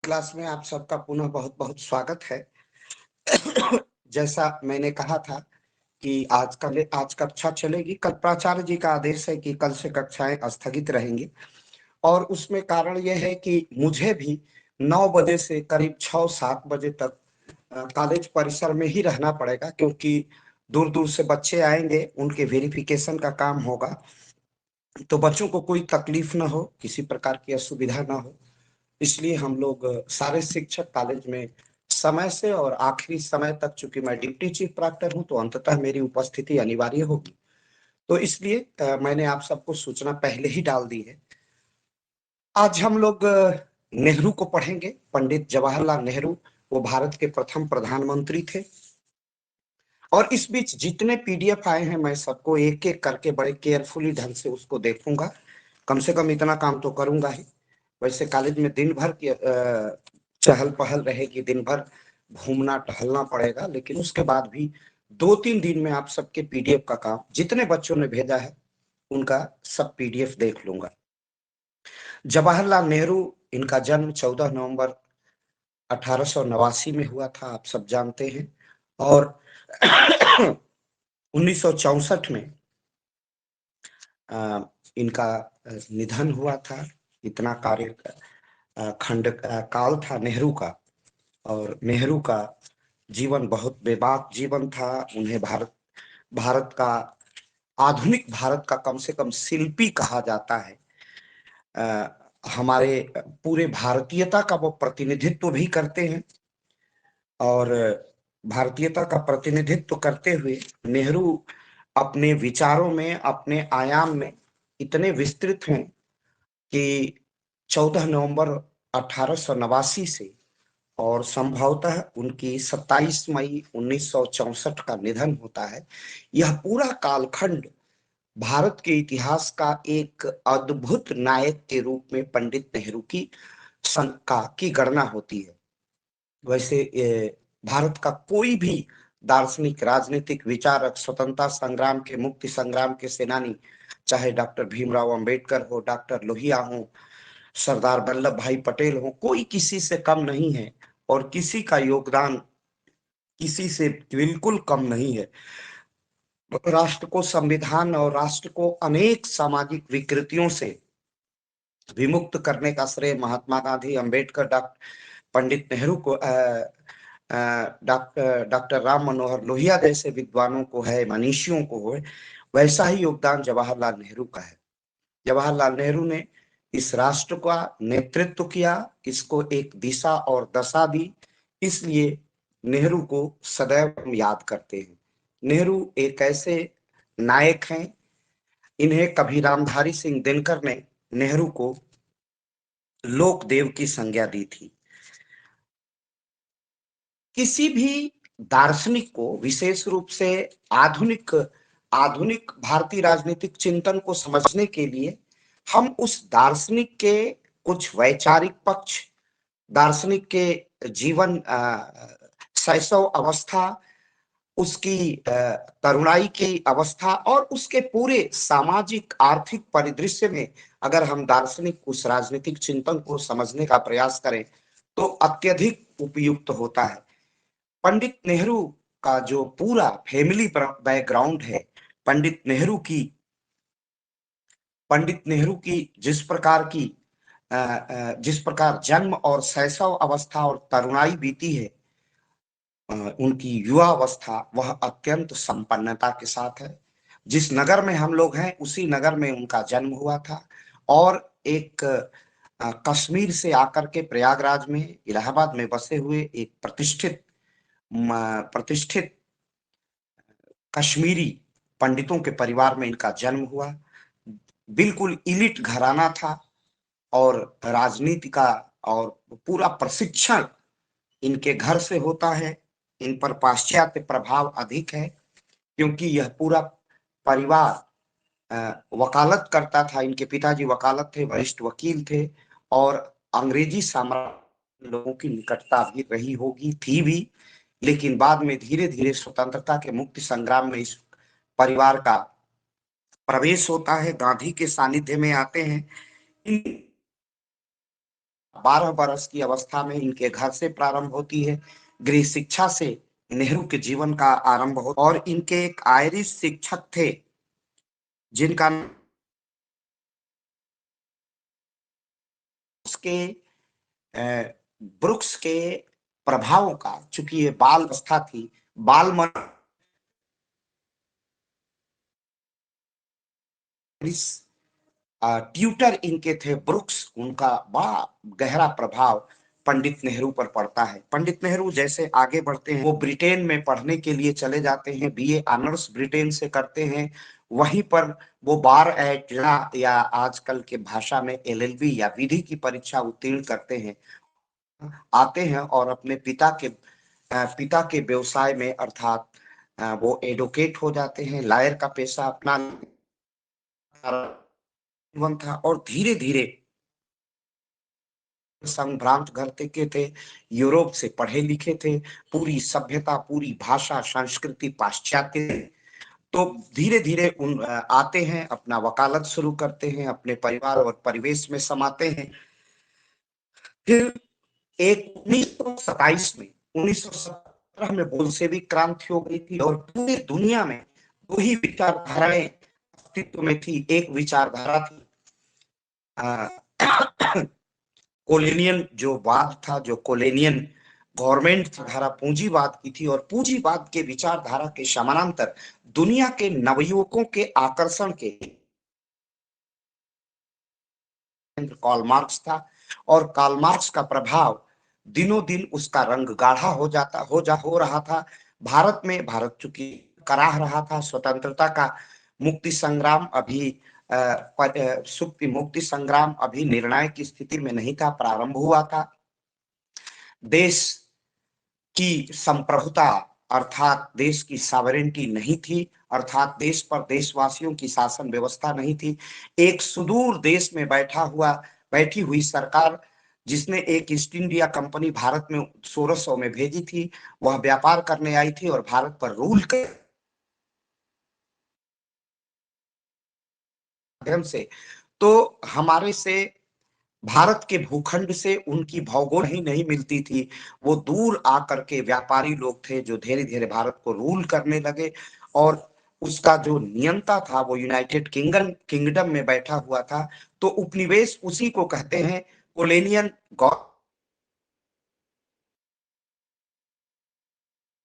Class में आप सबका पुनः बहुत बहुत स्वागत है। जैसा मैंने कहा था कि आज कक्षा चलेगी। कल प्राचार्य जी का आदेश है कि कल से कक्षाएं स्थगित रहेंगी और उसमें कारण यह है कि मुझे भी 9 बजे से करीब 6-7 बजे तक कॉलेज परिसर में ही रहना पड़ेगा, क्योंकि दूर दूर से बच्चे आएंगे, उनके वेरिफिकेशन का काम होगा। तो बच्चों को कोई तकलीफ ना हो, किसी प्रकार की असुविधा ना हो, इसलिए हम लोग सारे शिक्षक कॉलेज में समय से और आखिरी समय तक, चूंकि मैं डिप्टी चीफ प्रॉक्टर हूं तो अंततः मेरी उपस्थिति अनिवार्य होगी। तो इसलिए मैंने आप सबको सूचना पहले ही डाल दी है। आज हम लोग नेहरू को पढ़ेंगे। पंडित जवाहरलाल नेहरू, वो भारत के प्रथम प्रधानमंत्री थे। और इस बीच जितने पीडीएफ आए हैं मैं सबको एक एक करके बड़े केयरफुली ढंग से उसको देखूंगा। कम से कम इतना काम तो करूंगा ही। वैसे कॉलेज में दिन भर की चहल पहल रहेगी, दिन भर घूमना टहलना पड़ेगा, लेकिन उसके बाद भी 2-3 दिन में आप सबके पीडीएफ का काम, जितने बच्चों ने भेजा है उनका सब पीडीएफ देख लूंगा। जवाहरलाल नेहरू, इनका जन्म 14 नवंबर 1889 में हुआ था, आप सब जानते हैं। और 1964 में इनका निधन हुआ था। इतना कार्य खंड काल था नेहरू का। और नेहरू का जीवन बहुत बेबाक जीवन था। उन्हें भारत का, आधुनिक भारत का कम से कम शिल्पी कहा जाता है। हमारे पूरे भारतीयता का वो प्रतिनिधित्व भी करते हैं। और भारतीयता का प्रतिनिधित्व करते हुए नेहरू अपने विचारों में, अपने आयाम में इतने विस्तृत हैं कि 14 नवंबर 1889 से और संभवतः उनकी 27 मई 1964 का निधन होता है। यह पूरा कालखंड भारत के इतिहास का एक अद्भुत नायक के रूप में पंडित नेहरू की गणना होती है। वैसे भारत का कोई भी दार्शनिक, राजनीतिक विचारक, स्वतंत्रता संग्राम के, मुक्ति संग्राम के सेनानी, चाहे डॉक्टर भीमराव अंबेडकर हो, डॉक्टर लोहिया हो, सरदार वल्लभ भाई पटेल हो, कोई किसी से कम नहीं है और किसी का योगदान किसी से बिल्कुल कम नहीं है। राष्ट्र को संविधान और राष्ट्र को अनेक सामाजिक विकृतियों से विमुक्त करने का श्रेय महात्मा गांधी, अंबेडकर, पंडित नेहरू को, डॉक्टर राम मनोहर लोहिया जैसे विद्वानों को है, मनीषियों को है। वैसा ही योगदान जवाहरलाल नेहरू का है। जवाहरलाल नेहरू ने इस राष्ट्र का नेतृत्व किया, इसको एक दिशा और दशा दी। इसलिए नेहरू को सदैव हम याद करते हैं। नेहरू एक ऐसे नायक हैं, इन्हें कभी रामधारी सिंह दिनकर ने नेहरू को लोकदेव की संज्ञा दी थी। किसी भी दार्शनिक को, विशेष रूप से आधुनिक आधुनिक भारतीय राजनीतिक चिंतन को समझने के लिए हम उस दार्शनिक के कुछ वैचारिक पक्ष, दार्शनिक के जीवन शैशव अवस्था, उसकी तरुणाई की अवस्था और उसके पूरे सामाजिक आर्थिक परिदृश्य में अगर हम दार्शनिक उस राजनीतिक चिंतन को समझने का प्रयास करें तो अत्यधिक उपयुक्त होता है। पंडित नेहरू का जो पूरा फैमिली बैकग्राउंड है, पंडित नेहरू की जिस प्रकार जन्म और शैशव अवस्था और तरुणाई बीती है, उनकी युवा अवस्था वह अत्यंत संपन्नता के साथ है। जिस नगर में हम लोग हैं उसी नगर में उनका जन्म हुआ था। और एक कश्मीर से आकर के प्रयागराज में, इलाहाबाद में बसे हुए एक प्रतिष्ठित कश्मीरी पंडितों के परिवार में इनका जन्म हुआ। बिल्कुल इलिट घराना था और राजनीति का और पूरा प्रशिक्षण इनके घर से होता है। इन पर पाश्चात्य प्रभाव अधिक है, क्योंकि यह पूरा परिवार वकालत करता था। इनके पिताजी वकालत थे, वरिष्ठ वकील थे और अंग्रेजी साम्राज्य लोगों की निकटता भी रही होगी, थी भी। लेकिन बाद में धीरे धीरे स्वतंत्रता के मुक्ति संग्राम में इस परिवार का प्रवेश होता है, गांधी के सानिध्य में आते हैं। 12 बरस की अवस्था में इनके घर से प्रारंभ होती है। गृह शिक्षा से नेहरू के जीवन का आरंभ हो और इनके एक आयरिश शिक्षक थे जिनका उसके ब्रुक्स के प्रभावों का, चूंकि ये बाल अवस्था थी, बाल मन ट्यूटर इनके थे ब्रुक्स, उनका बड़ा गहरा प्रभाव पंडित नेहरू पर पड़ता है। पंडित नेहरू जैसे आगे बढ़ते हैं, वो ब्रिटेन में पढ़ने के लिए चले जाते हैं, बीए ऑनर्स ब्रिटेन से करते हैं। वहीं पर वो बार एट या आजकल के भाषा में एलएलबी या विधि की परीक्षा उत्तीर्ण करते हैं, आते हैं और अपने पिता के व्यवसाय में अर्थात वो एडवोकेट हो जाते हैं, लॉयर का पेशा अपना जीवन था और धीरे धीरे संभ्रांत घर के थे, यूरोप से पढ़े लिखे थे, पूरी सभ्यता, पूरी भाषा, संस्कृति पाश्चात्य। तो धीरे धीरे आते हैं, अपना वकालत शुरू करते हैं, अपने परिवार और परिवेश में समाते हैं। फिर एक 1927 में 1917 में बोल्शेविक क्रांति हो गई थी और पूरी दुनिया में दो ही विचारधाराएं अस्तित्व में थी। एक विचारधारा थी कोलिनियन जो वाद था, जो कोलिनियन गवर्नमेंट धारा पूंजीवाद की थी, और पूंजीवाद के विचारधारा के समानांतर दुनिया के नवयुवकों के आकर्षण के कार्ल मार्क्स था। और कार्ल मार्क्स का प्रभाव दिनों दिन उसका रंग गाढ़ा हो रहा था। भारत चूंकि कराह रहा था, स्वतंत्रता का मुक्ति संग्राम अभी मुक्ति संग्राम अभी निर्णायक की स्थिति में नहीं था, प्रारंभ हुआ था। देश की संप्रभुता अर्थात देश की सॉवरेनिटी नहीं थी, अर्थात देश पर देशवासियों की शासन व्यवस्था नहीं थी। एक सुदूर देश में बैठी हुई सरकार जिसने एक ईस्ट इंडिया कंपनी भारत में 1600 में भेजी थी, वह व्यापार करने आई थी और भारत पर रूल कर माध्यम से, तो हमारे से भारत के भूखंड से उनकी भौगोल ही नहीं मिलती थी। वो दूर आकर के व्यापारी लोग थे जो धीरे धीरे भारत को रूल करने लगे और उसका जो नियंता था वो यूनाइटेड किंगडम में बैठा हुआ था। तो उपनिवेश उसी को कहते हैं। कोलोनियल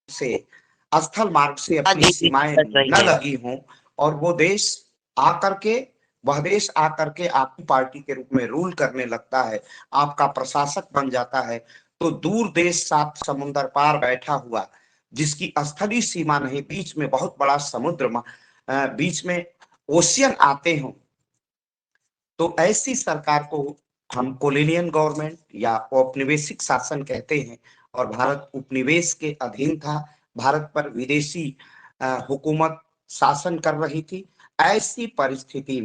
से स्थल मार्ग से हाँ अपनी जी, सीमाएं सच वही न है। लगी हों और वह देश आकर के आपकी पार्टी के रूप में रूल करने लगता है, आपका प्रशासक बन जाता है। तो दूर देश 7 समुंदर पार बैठा हुआ जिसकी स्थलीय सीमा नहीं, बीच में बहुत बड़ा समुद्र, बीच में ओशियन आते हों, तो ऐसी सरकार को हम कोलोनियल गवर्नमेंट या औपनिवेशिक शासन कहते हैं। और भारत उपनिवेश के अधीन था, भारत पर विदेशी हुकूमत शासन कर रही थी। ऐसी परिस्थिति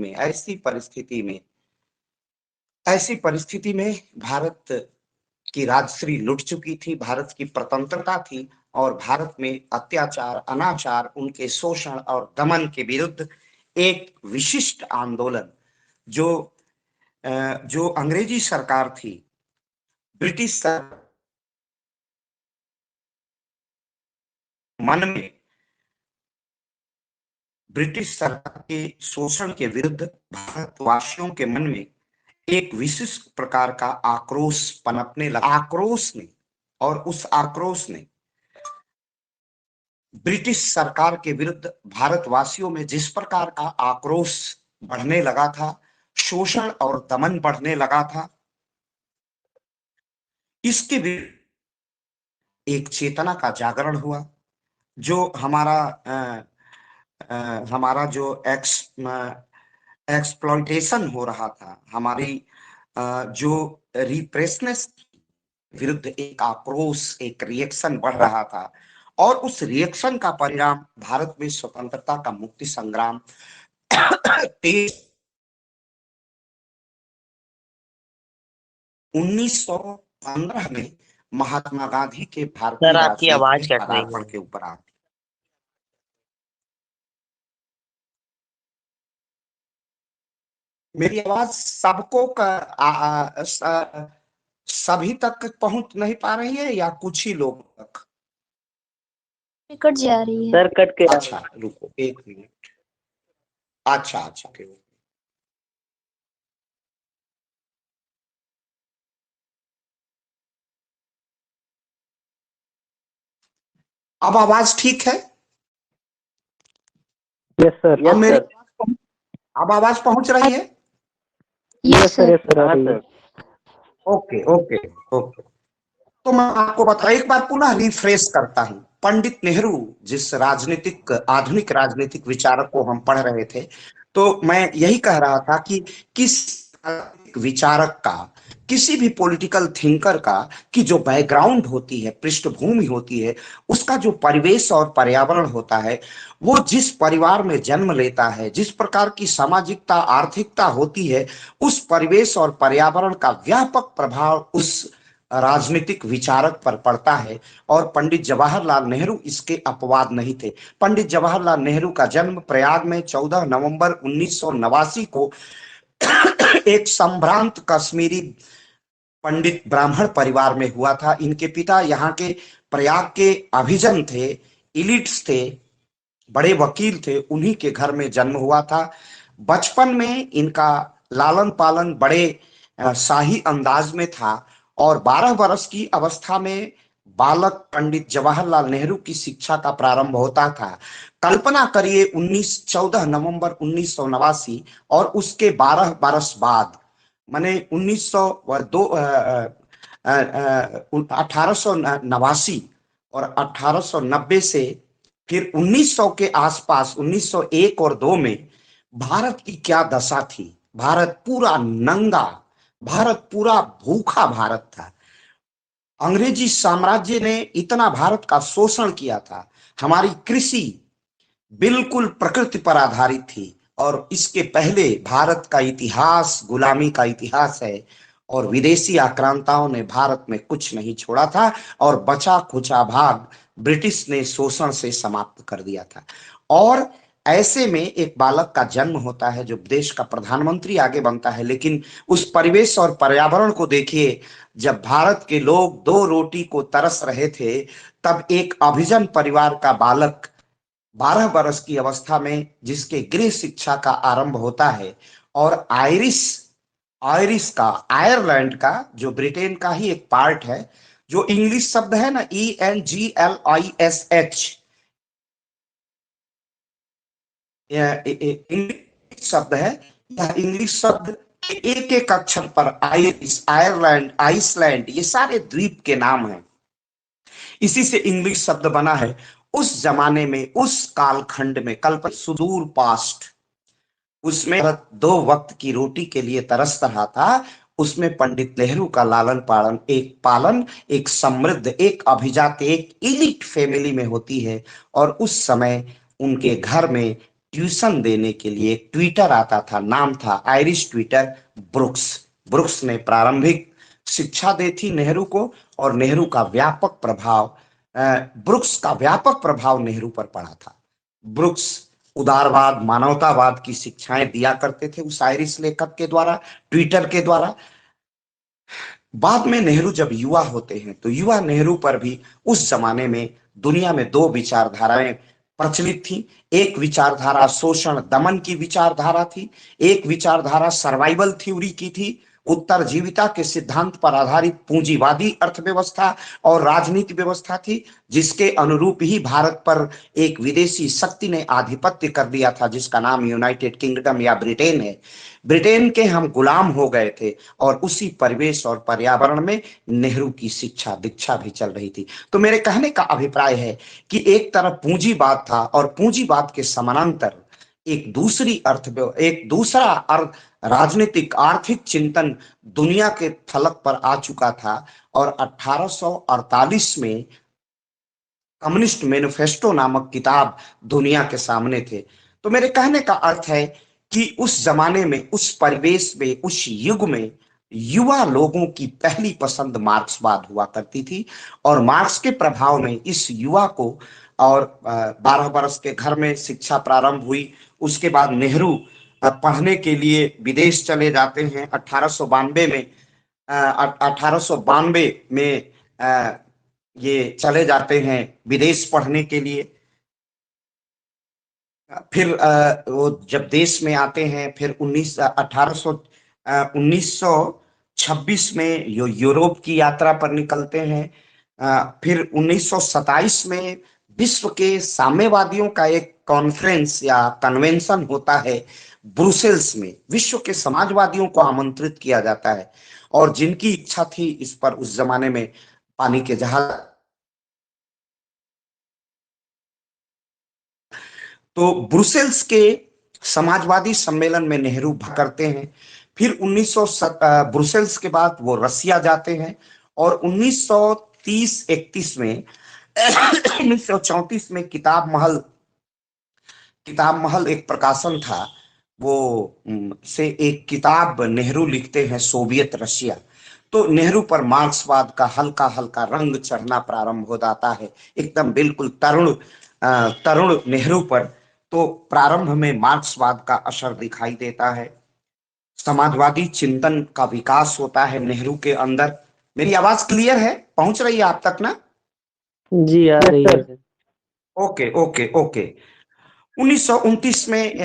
में भारत की राजश्री लुट चुकी थी, भारत की प्रतंत्रता थी और भारत में अत्याचार, अनाचार, उनके शोषण और दमन के विरुद्ध एक विशिष्ट आंदोलन जो जो अंग्रेजी सरकार थी, ब्रिटिश मन में ब्रिटिश सरकार के शोषण के विरुद्ध भारतवासियों के मन में एक विशिष्ट प्रकार का आक्रोश पनपने लगा। आक्रोश ने और उस आक्रोश ने ब्रिटिश सरकार के विरुद्ध भारतवासियों में जिस प्रकार का आक्रोश बढ़ने लगा था, शोषण और दमन बढ़ने लगा था, इसके विरुद्ध एक चेतना का जागरण हुआ। जो हमारा जो एक्सप्लॉइटेशन हो रहा था, हमारी जो रिप्रेसनेस विरुद्ध एक आक्रोश, एक रिएक्शन बढ़ रहा था और उस रिएक्शन का परिणाम भारत में स्वतंत्रता का मुक्ति संग्राम 1915 में महात्मा गांधी के भारतीय सर, आपकी राजनीति आवाज में कट रही पदार्पण है। के ऊपर आती। मेरी आवाज सबको का सभी तक पहुंच नहीं पा रही है या कुछ ही लोग तक? कट जा रही है सर, कट के अच्छा रुको 1 मिनट। अच्छा अच्छा ठीक। अब आवाज ठीक है? यस सर, अब यस मेरी सर, अब आवाज पहुंच रही है? Yes sir. यस सर, हाँ सर। Okay okay okay. तो मैं आपको बता एक बार पुनः रिफ्रेश करता हूं। पंडित नेहरू जिस राजनीतिक आधुनिक राजनीतिक विचारक को हम पढ़ रहे थे, तो मैं यही कह रहा था कि किस राजनीतिक विचारक का, किसी भी पॉलिटिकल थिंकर का कि जो बैकग्राउंड होती है, पृष्ठभूमि होती है, उसका जो परिवेश और पर्यावरण होता है, वो जिस परिवार में जन्म लेता है, जिस प्रकार की सामाजिकता आर्थिकता होती है, उस परिवेश और पर्यावरण का व्यापक प्रभाव उस राजनीतिक विचारक पर पड़ता है। और पंडित जवाहरलाल नेहरू इसके अपवाद नहीं थे। पंडित जवाहरलाल नेहरू का जन्म प्रयाग में 14 नवंबर 1989 को एक संभ्रांत कश्मीरी पंडित ब्राह्मण परिवार में हुआ था। इनके पिता यहाँ के प्रयाग के अभिजन थे, इलिट्स थे, बड़े वकील थे, उन्हीं के घर में जन्म हुआ था। बचपन में इनका लालन पालन बड़े शाही अंदाज में था और 12 वर्ष की अवस्था में बालक पंडित जवाहरलाल नेहरू की शिक्षा का प्रारंभ होता था। कल्पना करिए 14 नवंबर 1989 और उसके 12 बरस बाद, माने 1889 और 1890 से फिर 1900 के आसपास 1901 और 2 में भारत की क्या दशा थी। भारत पूरा नंगा, भारत पूरा भूखा भारत था। अंग्रेजी साम्राज्य ने इतना भारत का शोषण किया था। हमारी कृषि बिल्कुल प्रकृति पर आधारित थी और इसके पहले भारत का इतिहास गुलामी का इतिहास है और विदेशी आक्रांताओं ने भारत में कुछ नहीं छोड़ा था और बचा खुचा भाग ब्रिटिश ने शोषण से समाप्त कर दिया था। और ऐसे में एक बालक का जन्म होता है जो देश का प्रधानमंत्री आगे बनता है। लेकिन उस परिवेश और पर्यावरण को देखिए, जब भारत के लोग 2 रोटी को तरस रहे थे, तब एक अभिजन परिवार का बालक 12 वर्ष की अवस्था में जिसके गृह शिक्षा का आरंभ होता है और आयरिश आयरिश का, आयरलैंड का, जो ब्रिटेन का ही एक पार्ट है, जो इंग्लिश शब्द है ना, ENGLISH, इंग्लिश शब्द है। यह इंग्लिश शब्द एक एक अक्षर पर आयरिश, आयरलैंड, आइसलैंड, ये सारे द्वीप के नाम हैं। इसी से इंग्लिश शब्द बना है। उस जमाने में, उस कालखंड में, कल्पना सुदूर पास्ट, उसमें 2 वक्त की रोटी के लिए तरस रहा था। उसमें पंडित नेहरू का लालन पालन एक समृद्ध, एक अभिजात, एक इलिट फैमिली में होती है। और उस समय उनके घर में ट्यूशन देने के लिए एक ट्वीटर आता था, नाम था आयरिश ट्वीटर ब्रुक्स। ब्रुक्स ने प्रारंभिक शिक्षा दी थी नेहरू को और नेहरू का व्यापक प्रभाव, ब्रुक्स का व्यापक प्रभाव नेहरू पर पड़ा था। ब्रुक्स उदारवाद, मानवतावाद की शिक्षाएं दिया करते थे उस आयरिश लेखक के द्वारा, ट्विटर के द्वारा। बाद में नेहरू जब युवा होते हैं तो युवा नेहरू पर भी उस जमाने में दुनिया में 2 विचारधाराएं प्रचलित थी। एक विचारधारा शोषण दमन की विचारधारा थी, एक विचारधारा सर्वाइवल थ्योरी की थी, उत्तरजीविता के सिद्धांत पर आधारित पूंजीवादी अर्थव्यवस्था और राजनीति व्यवस्था थी, जिसके अनुरूप ही भारत पर एक विदेशी शक्ति ने आधिपत्य कर दिया था जिसका नाम यूनाइटेड किंगडम या ब्रिटेन है। ब्रिटेन के हम गुलाम हो गए थे और उसी परिवेश और पर्यावरण में नेहरू की शिक्षा दीक्षा भी चल रही थी। तो मेरे कहने का अभिप्राय है कि एक तरफ पूंजीवाद था और पूंजीवाद के समानांतर एक दूसरा अर्थ राजनीतिक आर्थिक चिंतन दुनिया के फलक पर आ चुका था। और 1848 में कम्युनिस्ट मैनिफेस्टो नामक किताब दुनिया के सामने थे। तो मेरे कहने का अर्थ है कि उस जमाने में, उस परिवेश में, उस युग में युवा लोगों की पहली पसंद मार्क्सवाद हुआ करती थी और मार्क्स के प्रभाव में इस युवा को, और 12 वर्ष के घर में शिक्षा प्रारंभ हुई। उसके बाद नेहरू पढ़ने के लिए विदेश चले जाते हैं 1892 में। 1892 में ये चले जाते हैं विदेश पढ़ने के लिए। फिर वो जब देश में आते हैं, फिर 1926 में यूरोप की यात्रा पर निकलते हैं। फिर 1927 में विश्व के साम्यवादियों का एक कॉन्फ्रेंस या कन्वेंशन होता है ब्रुसेल्स में। विश्व के समाजवादियों को आमंत्रित किया जाता है, और जिनकी इच्छा थी इस पर उस जमाने में पानी के जहाज, तो ब्रुसेल्स के समाजवादी सम्मेलन में नेहरू करते हैं। फिर 1900 ब्रुसेल्स के बाद वो रसिया जाते हैं, और 1930-31 में 1934 में किताब महल एक प्रकाशन था, वो से एक किताब नेहरू लिखते हैं सोवियत रशिया। तो नेहरू पर मार्क्सवाद का हल्का हल्का रंग चढ़ना प्रारंभ हो जाता है, एकदम बिल्कुल तरुण नेहरू पर। तो प्रारंभ में मार्क्सवाद का असर दिखाई देता है, समाजवादी चिंतन का विकास होता है नेहरू के अंदर। मेरी आवाज क्लियर है, पहुंच रही है आप तक ना? जी आ रही है सर। Okay okay okay. 1929 में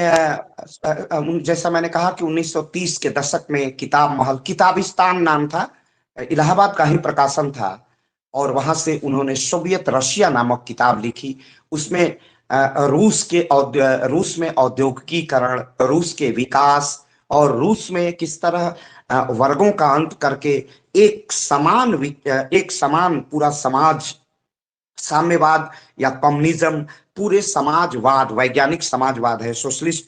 जैसा मैंने कहा कि 1930 के दशक में किताब महल, किताबिस्तान नाम था, इलाहाबाद का ही प्रकाशन था, और वहां से उन्होंने सोवियत रशिया नामक किताब लिखी। उसमें रूस में औद्योगिकीकरण, रूस के विकास, और रूस में किस तरह वर्गों का अंत करके एक समान पूरा समाज, साम्यवाद या कम्युनिज्म, पूरे समाजवाद, वैज्ञानिक समाजवाद है, सोशलिस्ट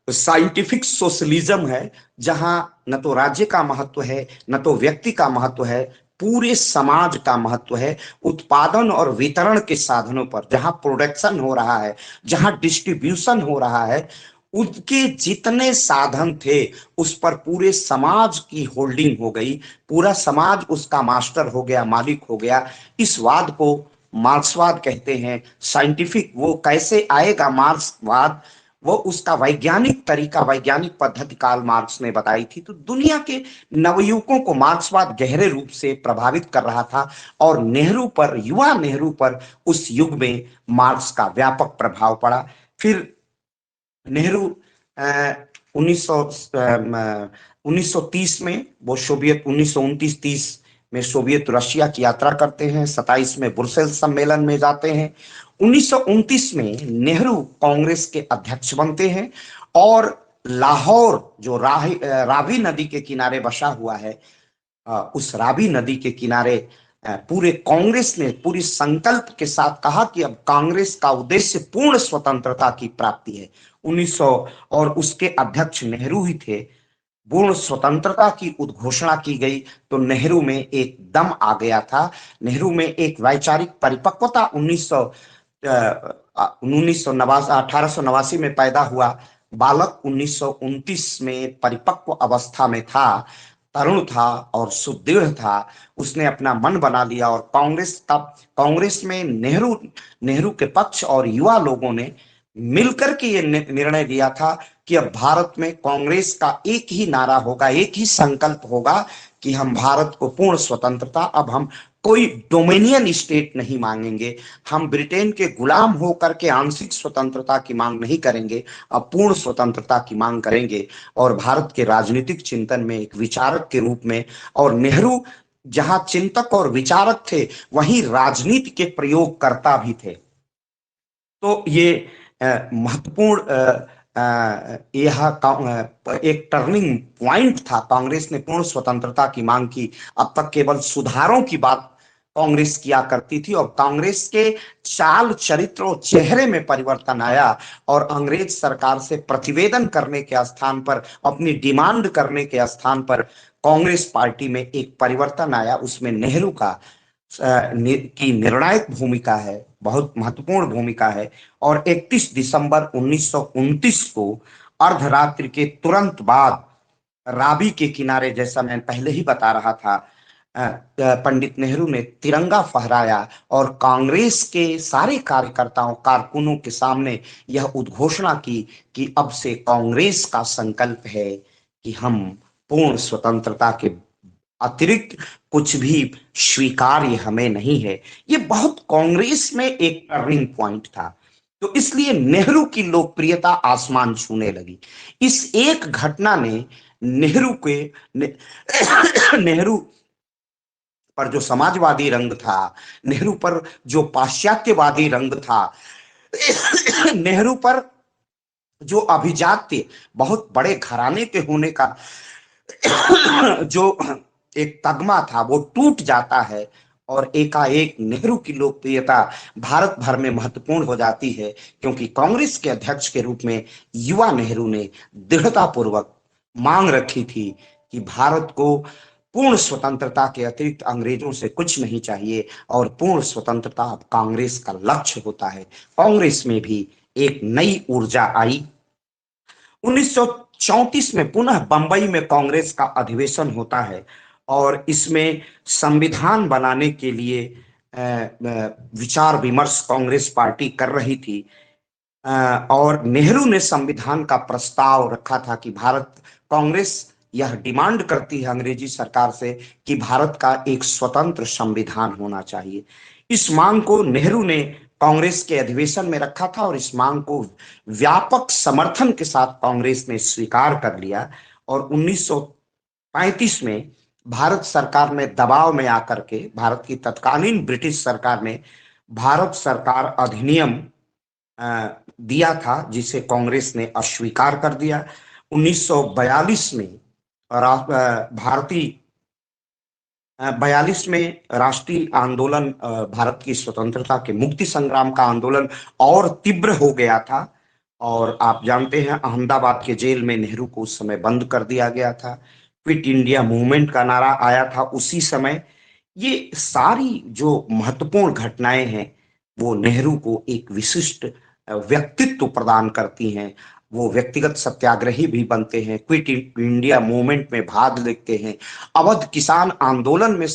साइंटिफिक सोशलिज्म है, जहां न तो राज्य का महत्व है, न तो व्यक्ति का महत्व है, पूरे समाज का महत्व है। उत्पादन और वितरण के साधनों पर, जहां प्रोडक्शन हो रहा है, जहां डिस्ट्रीब्यूशन हो रहा है, उसके जितने साधन थे उस पर पूरे समाज की होल्डिंग हो गई, पूरा समाज उसका मास्टर हो गया, मालिक हो गया। इस वाद को मार्क्सवाद कहते हैं। साइंटिफिक वो कैसे आएगा मार्क्सवाद, वो उसका वैज्ञानिक तरीका, वैज्ञानिक पद्धति कार्ल मार्क्स ने बताई थी। तो दुनिया के नवयुवकों को मार्क्सवाद गहरे रूप से प्रभावित कर रहा था, और नेहरू पर, युवा नेहरू पर उस युग में मार्क्स का व्यापक प्रभाव पड़ा। फिर नेहरू 1930 में वो सोवियत 1929-30 में सोवियत रशिया की यात्रा करते हैं, 27 में ब्रुसेल्स सम्मेलन में जाते हैं। 1929 में नेहरू कांग्रेस के अध्यक्ष बनते हैं, और लाहौर जो रावी नदी के किनारे बसा हुआ है, उस रावी नदी के किनारे पूरे कांग्रेस ने पूरी संकल्प के साथ कहा कि अब कांग्रेस का उद्देश्य पूर्ण स्वतंत्रता की प्राप्ति है। 1900, और उसके अध्यक्ष नेहरू ही थे। पूर्ण स्वतंत्रता की उद्घोषणा की गई, तो नेहरू में एक दम आ गया था, नेहरू में एक वैचारिक परिपक्वता। 1889 में पैदा हुआ बालक 1929 में परिपक्व अवस्था में था, तरुण था और सुदृढ़ था। उसने अपना मन बना लिया, और कांग्रेस में नेहरू के पक्ष और युवा लोगों ने मिलकर के ये निर्णय लिया था कि अब भारत में कांग्रेस का एक ही नारा होगा, एक ही संकल्प होगा कि हम भारत को पूर्ण स्वतंत्रता, अब हम कोई डोमिनियन स्टेट नहीं मांगेंगे, हम ब्रिटेन के गुलाम होकर के आंशिक स्वतंत्रता की मांग नहीं करेंगे, अब पूर्ण स्वतंत्रता की मांग करेंगे। और भारत के राजनीतिक चिंतन में एक विचारक के रूप में, और नेहरू जहां चिंतक और विचारक थे, वहीं राजनीति के प्रयोगकर्ता भी थे। तो ये महत्वपूर्ण यह एक टर्निंग पॉइंट था। कांग्रेस ने पूर्ण स्वतंत्रता की मांग की। अब तक केवल सुधारों की बात कांग्रेस किया करती थी, और कांग्रेस के चाल चरित्र और चेहरे में परिवर्तन आया, और अंग्रेज सरकार से प्रतिवेदन करने के स्थान पर, अपनी डिमांड करने के स्थान पर कांग्रेस पार्टी में एक परिवर्तन आया। उसमें नेहरू की निर्णायक भूमिका है, बहुत महत्वपूर्ण भूमिका है। और 31 दिसंबर 1929 को अर्धरात्रि के तुरंत बाद रावी के किनारे, जैसा मैं पहले ही बता रहा था, पंडित नेहरू ने तिरंगा फहराया, और कांग्रेस के सारे कार्यकर्ताओं, कारकुनों के सामने यह उद्घोषणा की कि अब से कांग्रेस का संकल्प है कि हम पूर्ण स्वतंत्रता के अतिरिक्त कुछ भी स्वीकार्य हमें नहीं है। ये बहुत कांग्रेस में एक टर्निंग पॉइंट था। तो इसलिए नेहरू की लोकप्रियता आसमान छूने लगी। इस एक घटना ने नेहरू के ने, नेहरू पर जो समाजवादी रंग था, नेहरू पर जो पाश्चात्यवादी रंग था, नेहरू पर जो अभिजात्य, बहुत बड़े घराने के होने का जो एक तगमा था, वो टूट जाता है और एकाएक नेहरू की लोकप्रियता भारत भर में महत्वपूर्ण हो जाती है, क्योंकि कांग्रेस के अध्यक्ष के रूप में युवा नेहरू ने दृढ़तापूर्वक मांग रखी थी कि भारत को पूर्ण स्वतंत्रता के अतिरिक्त अंग्रेजों से कुछ नहीं चाहिए और पूर्ण स्वतंत्रता अब कांग्रेस का लक्ष्य होता है। कांग्रेस में भी एक नई ऊर्जा आई। 1934 में पुनः बंबई में कांग्रेस का अधिवेशन होता है और इसमें संविधान बनाने के लिए विचार विमर्श कांग्रेस पार्टी कर रही थी। और नेहरू ने संविधान का प्रस्ताव रखा था कि भारत, कांग्रेस यह डिमांड करती है अंग्रेजी सरकार से कि भारत का एक स्वतंत्र संविधान होना चाहिए। इस मांग को नेहरू ने कांग्रेस के अधिवेशन में रखा था और इस मांग को व्यापक समर्थन के साथ कांग्रेस ने स्वीकार कर लिया। और 1935 में भारत सरकार ने दबाव में आकर के, भारत की तत्कालीन ब्रिटिश सरकार ने भारत सरकार अधिनियम दिया था, जिसे कांग्रेस ने अस्वीकार कर दिया। 1942 में भारतीय 42 में राष्ट्रीय आंदोलन, भारत की स्वतंत्रता के मुक्ति संग्राम का आंदोलन और तीव्र हो गया था और आप जानते हैं अहमदाबाद के जेल में नेहरू को उस समय बंद कर दिया गया था। क्विट इंडिया मूवमेंट का नारा आया था उसी समय। ये सारी जो महत्वपूर्ण घटनाएं हैं वो नेहरू को एक विशिष्ट व्यक्तित्व प्रदान करती हैं। वो व्यक्तिगत सत्याग्रही भी बनते हैं, क्विट इंडिया मूवमेंट में भाग लेते हैं, अवध किसान आंदोलन में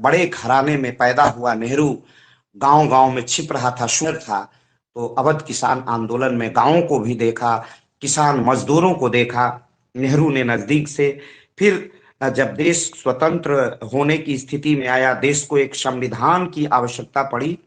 बड़े घराने में पैदा हुआ नेहरू गांव गांव में छिप रहा था, शूर था। तो अवध किसान आंदोलन में गांवों को भी देखा, किसान मजदूरों को देखा नेहरू ने नजदीक से। फिर जब देश स्वतंत्र होने की स्थिति में आया, देश को एक संविधान की आवश्यकता पड़ी,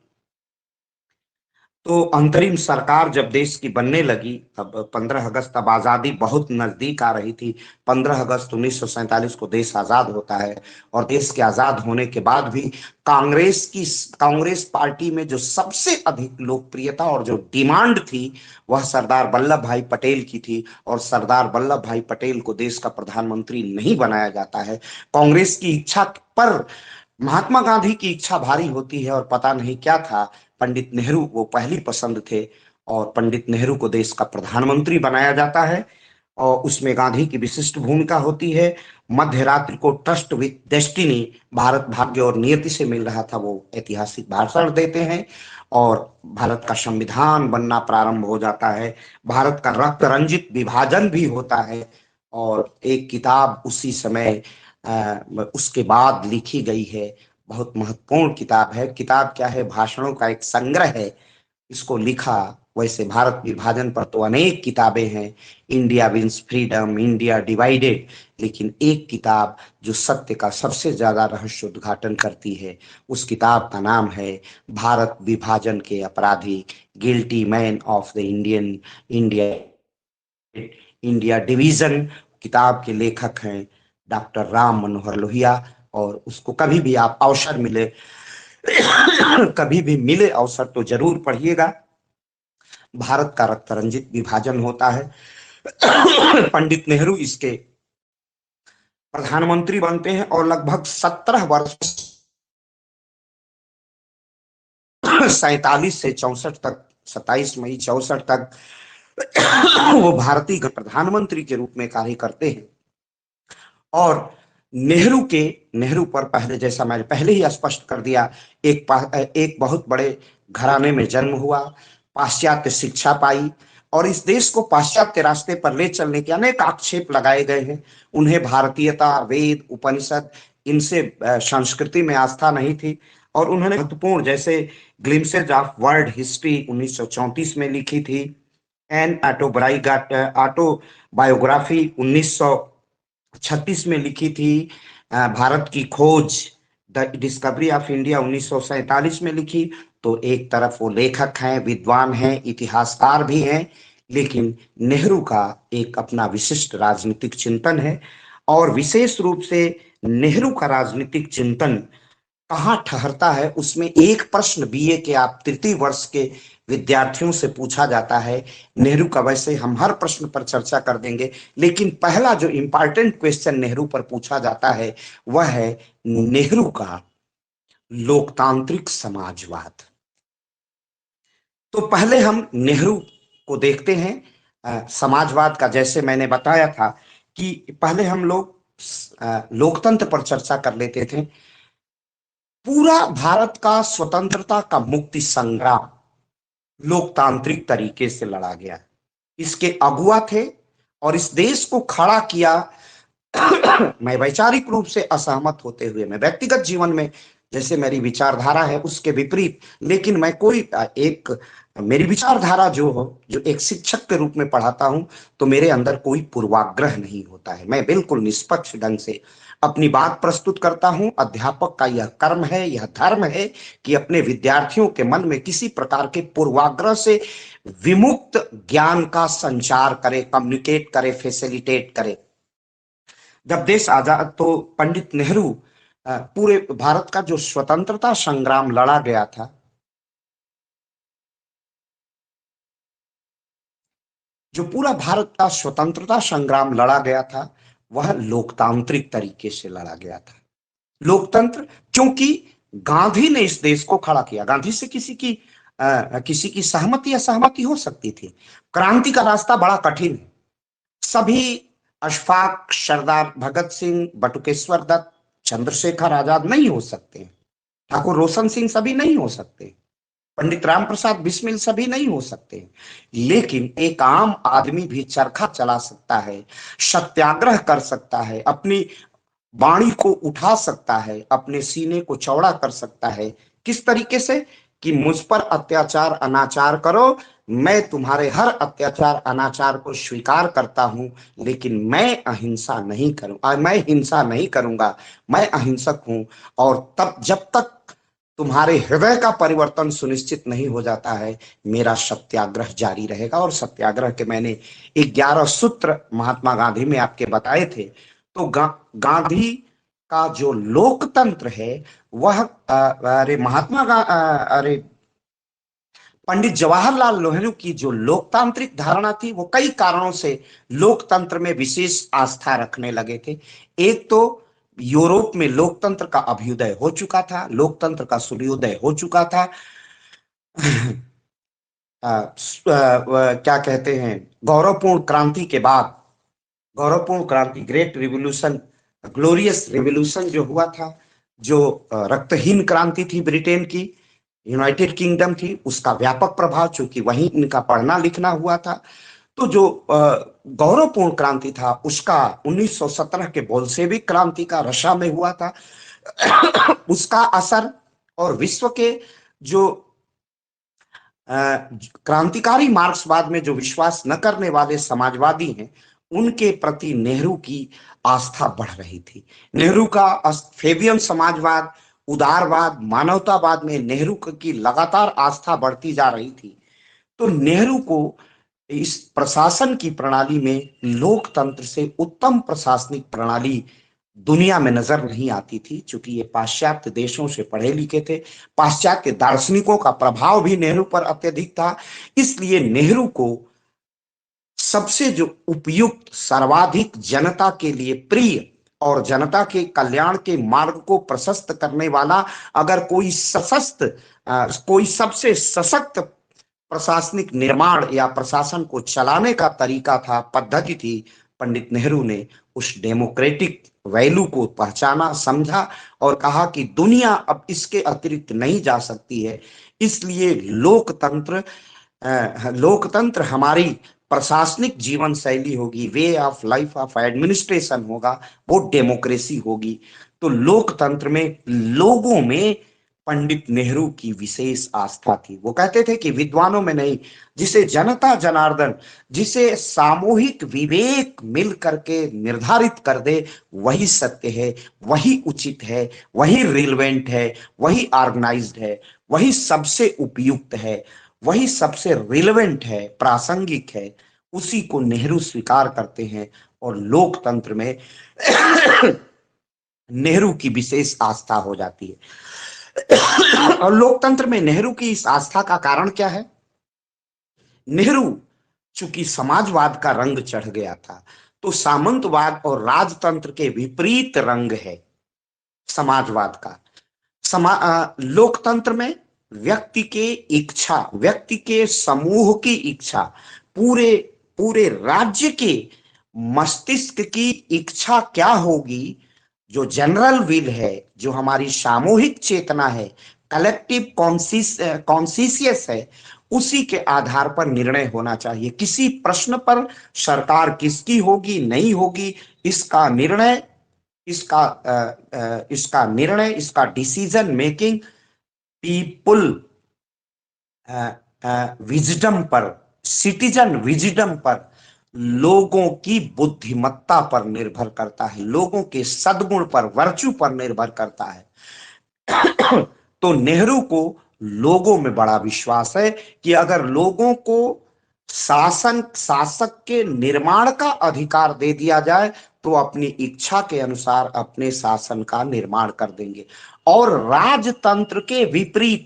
तो अंतरिम सरकार जब देश की बनने लगी, अब 15 अगस्त, अब आजादी बहुत नजदीक आ रही थी। 15 अगस्त 1947 को देश आजाद होता है और देश के आजाद होने के बाद भी कांग्रेस पार्टी में जो सबसे अधिक लोकप्रियता और जो डिमांड थी वह सरदार वल्लभ भाई पटेल की थी। और सरदार वल्लभ भाई पटेल को देश का प्रधानमंत्री नहीं बनाया जाता है। कांग्रेस की इच्छा पर महात्मा गांधी की इच्छा भारी होती है और पता नहीं क्या था, पंडित नेहरू वो पहली पसंद थे और पंडित नेहरू को देश का प्रधानमंत्री बनाया जाता है और उसमें गांधी की विशिष्ट भूमिका होती है। मध्य रात्रि को ट्रस्ट विथ डेस्टिनी, भारत भाग्य और नियति से मिल रहा था, वो ऐतिहासिक भाषण देते हैं और भारत का संविधान बनना प्रारंभ हो जाता है। भारत का रक्त रंजित विभाजन भी होता है और एक किताब उसी समय उसके बाद लिखी गई है, बहुत महत्वपूर्ण किताब है। किताब क्या है? भाषणों का एक संग्रह है। इसको लिखा, वैसे भारत विभाजन पर तो अनेक किताबें हैं, India wins freedom, India divided, लेकिन एक किताब जो सत्य का सबसे ज्यादा रहस्य उद्घाटन करती है, उस किताब का नाम है भारत विभाजन के अपराधी, guilty man of the India division. किताब के लेखक हैं डॉक्टर राम मनोहर लोहिया और उसको कभी भी आप अवसर मिले कभी भी मिले अवसर तो जरूर पढ़िएगा। भारत का रक्त रंजित विभाजन होता है। पंडित नेहरू इसके प्रधानमंत्री बनते हैं और लगभग 17 वर्ष 47 से 64 तक, 27 मई 64 तक वो भारतीय प्रधानमंत्री के रूप में कार्य करते हैं। और नेहरू पर पहले, जैसा मैंने पहले ही स्पष्ट कर दिया, एक बहुत बड़े घराने में जन्म हुआ, पाश्चात्य शिक्षा पाई और इस देश को पाश्चात्य रास्ते पर ले चलने के अनेक आक्षेप लगाए गए हैं। उन्हें भारतीयता, वेद, उपनिषद, इनसे संस्कृति में आस्था नहीं थी और उन्होंने महत्वपूर्ण जैसे ग्लिम्सेज ऑफ वर्ल्ड हिस्ट्री 1934 में लिखी थी एन ऑटोबायोग्राफी 1936 में लिखी थी। भारत की खोज द डिस्कवरी ऑफ इंडिया 1947 में लिखी। तो एक तरफ वो लेखक हैं, विद्वान हैं, इतिहासकार भी हैं, लेकिन नेहरू का एक अपना विशिष्ट राजनीतिक चिंतन है। और विशेष रूप से नेहरू का राजनीतिक चिंतन कहाँ ठहरता है, उसमें एक प्रश्न बीए के आप तृतीय वर्ष के विद्यार्थियों से पूछा जाता है। नेहरू का वैसे हम हर प्रश्न पर चर्चा कर देंगे, लेकिन पहला जो इंपॉर्टेंट क्वेश्चन नेहरू पर पूछा जाता है वह है नेहरू का लोकतांत्रिक समाजवाद। तो पहले हम नेहरू को देखते हैं। समाजवाद का जैसे मैंने बताया था कि पहले हम लोग लोकतंत्र पर चर्चा कर लेते थे। पूरा भारत का स्वतंत्रता का मुक्ति संग्राम लोकतांत्रिक तरीके से लड़ा गया। इसके अगुआ थे और इस देश को खड़ा किया। मैं वैचारिक रूप से असहमत होते हुए, मैं व्यक्तिगत जीवन में जैसे मेरी विचारधारा है उसके विपरीत, लेकिन मैं मेरी विचारधारा जो एक शिक्षक के रूप में पढ़ाता हूं, तो मेरे अंदर कोई पूर्वाग्रह नहीं होता है। मैं बिल्कुल निष्पक्ष ढंग से अपनी बात प्रस्तुत करता हूं। अध्यापक का यह कर्म है, यह धर्म है कि अपने विद्यार्थियों के मन में किसी प्रकार के पूर्वाग्रह से विमुक्त ज्ञान का संचार करे, कम्युनिकेट करे, फैसिलिटेट करे। जब देश आजाद, तो पंडित नेहरू पूरे भारत का जो स्वतंत्रता संग्राम लड़ा गया था, जो पूरा भारत का स्वतंत्रता संग्राम लड़ा गया था, वह लोकतांत्रिक तरीके से लड़ा गया था। लोकतंत्र, क्योंकि गांधी ने इस देश को खड़ा किया। गांधी से किसी की सहमति असहमति हो सकती थी। क्रांति का रास्ता बड़ा कठिन है। सभी अशफाक, सरदार भगत सिंह, बटुकेश्वर दत्त, चंद्रशेखर आजाद नहीं हो सकते, ठाकुर रोशन सिंह सभी नहीं हो सकते, पंडित राम प्रसाद बिस्मिल सभी नहीं हो सकते, लेकिन एक आम आदमी भी चरखा चला सकता है, सत्याग्रह कर सकता है, अपनी वाणी को उठा सकता है, अपने सीने को चौड़ा कर सकता है। किस तरीके से? कि मुझ पर अत्याचार अनाचार करो, मैं तुम्हारे हर अत्याचार अनाचार को स्वीकार करता हूं, लेकिन मैं अहिंसा नहीं करूंगा, मैं हिंसा नहीं करूंगा, मैं अहिंसक हूं। और तब जब तक तुम्हारे हृदय का परिवर्तन सुनिश्चित नहीं हो जाता है, मेरा सत्याग्रह जारी रहेगा। और सत्याग्रह के मैंने 11 सूत्र महात्मा गांधी में आपके बताए थे। तो गांधी का जो लोकतंत्र है वह पंडित जवाहरलाल नेहरू की जो लोकतांत्रिक धारणा थी, वो कई कारणों से लोकतंत्र में विशेष आस्था रखने लगे थे। एक तो यूरोप में लोकतंत्र का अभ्युदय हो चुका था, लोकतंत्र का सूर्योदय हो चुका था। क्या कहते हैं, गौरवपूर्ण क्रांति के बाद, गौरवपूर्ण क्रांति, ग्रेट रिवॉल्यूशन, ग्लोरियस रिवॉल्यूशन जो हुआ था, जो रक्तहीन क्रांति थी ब्रिटेन की, यूनाइटेड किंगडम थी, उसका व्यापक प्रभाव, चूंकि वहीं इनका पढ़ना लिखना हुआ था। तो जो गौरवपूर्ण क्रांति था उसका 1917 के बोल्शेविक क्रांति का रशा में हुआ था। उसका असर, और विश्व के जो क्रांतिकारी मार्क्सवाद में जो विश्वास न करने वाले समाजवादी हैं, उनके प्रति नेहरू की आस्था बढ़ रही थी। नेहरू का फेबियन समाजवाद, उदारवाद, मानवतावाद में नेहरू की लगातार आस्था बढ़ती जा रही थी। तो नेहरू को इस प्रशासन की प्रणाली में लोकतंत्र से उत्तम प्रशासनिक प्रणाली दुनिया में नजर नहीं आती थी। चूंकि ये पाश्चात्य देशों से पढ़े लिखे थे, पाश्चात्य दार्शनिकों का प्रभाव भी नेहरू पर अत्यधिक था, इसलिए नेहरू को सबसे जो उपयुक्त, सर्वाधिक जनता के लिए प्रिय और जनता के कल्याण के मार्ग को प्रशस्त करने वाला अगर कोई सबसे सशक्त प्रशासनिक निर्माण या प्रशासन को चलाने का तरीका था, पद्धति थी, पंडित नेहरू ने उस डेमोक्रेटिक वैल्यू को पहचाना, समझा और कहा कि दुनिया अब इसके अतिरिक्त नहीं जा सकती है। इसलिए लोकतंत्र हमारी प्रशासनिक जीवन शैली होगी, way of life of administration होगा, वो डेमोक्रेसी होगी। तो लोकतंत्र में लोगों में पंडित नेहरू की विशेष आस्था थी। वो कहते थे कि विद्वानों में नहीं, जिसे जनता जनार्दन, जिसे सामूहिक विवेक मिल करके निर्धारित कर दे, वही सत्य है, वही उचित है, वही रिलेवेंट है, वही ऑर्गेनाइज्ड है, वही सबसे उपयुक्त है, वही सबसे रिलेवेंट है, प्रासंगिक है, उसी को नेहरू स्वीकार करते हैं। और लोकतंत्र में नेहरू की विशेष आस्था हो जाती है। और लोकतंत्र में नेहरू की इस आस्था का कारण क्या है? नेहरू चूंकि समाजवाद का रंग चढ़ गया था, तो सामंतवाद और राजतंत्र के विपरीत रंग है समाजवाद का। लोकतंत्र में व्यक्ति के इच्छा, व्यक्ति के समूह की इच्छा, पूरे पूरे राज्य के मस्तिष्क की इच्छा क्या होगी, जो जनरल विल है, जो हमारी सामूहिक चेतना है, कलेक्टिव कॉन्सियस है, उसी के आधार पर निर्णय होना चाहिए। किसी प्रश्न पर सरकार किसकी होगी नहीं होगी, इसका निर्णय, इसका डिसीजन मेकिंग पीपुल विजडम पर, सिटीजन विजडम पर, लोगों की बुद्धिमत्ता पर निर्भर करता है, लोगों के सद्गुण पर, वर्चू पर निर्भर करता है। तो नेहरू को लोगों में बड़ा विश्वास है कि अगर लोगों को शासक के निर्माण का अधिकार दे दिया जाए, तो अपनी इच्छा के अनुसार अपने शासन का निर्माण कर देंगे। और राजतंत्र के विपरीत,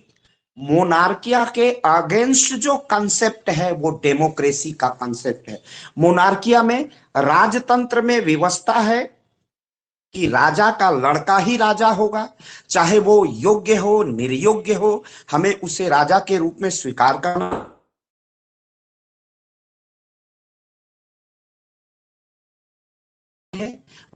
मोनार्किया के अगेंस्ट जो कंसेप्ट है, वो डेमोक्रेसी का कंसेप्ट है। मोनार्किया में, राजतंत्र में व्यवस्था है कि राजा का लड़का ही राजा होगा, चाहे वो योग्य हो निर्योग्य हो, हमें उसे राजा के रूप में स्वीकार करना है।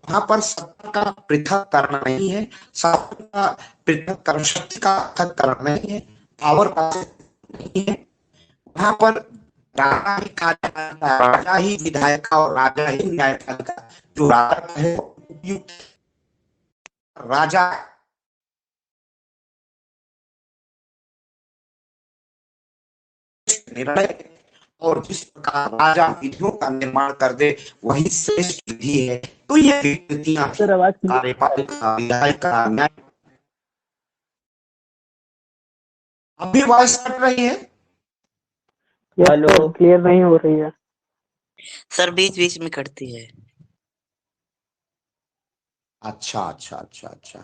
वहां पर सत्ता का पृथक करना नहीं है, सत्ता का पृथक कर, शक्ति का पृथक करना नहीं है, पावर का नहीं है। वहां पर राजा ही कार्यपालिका, राजा ही विधायक और राजा ही न्यायपालिका। जो राजा है उपयुक्त राजा निर्णय, और जिस प्रकार राजा विधियों का निर्माण कर दे, वही श्रेष्ठ विधि है। तो ये विधियां कार्यपालिका, विधायिका, न्याय। अभी आवाज कट रही है? हेलो, क्लियर नहीं हो रही है सर, बीच बीच में कटती है। अच्छा अच्छा अच्छा अच्छा,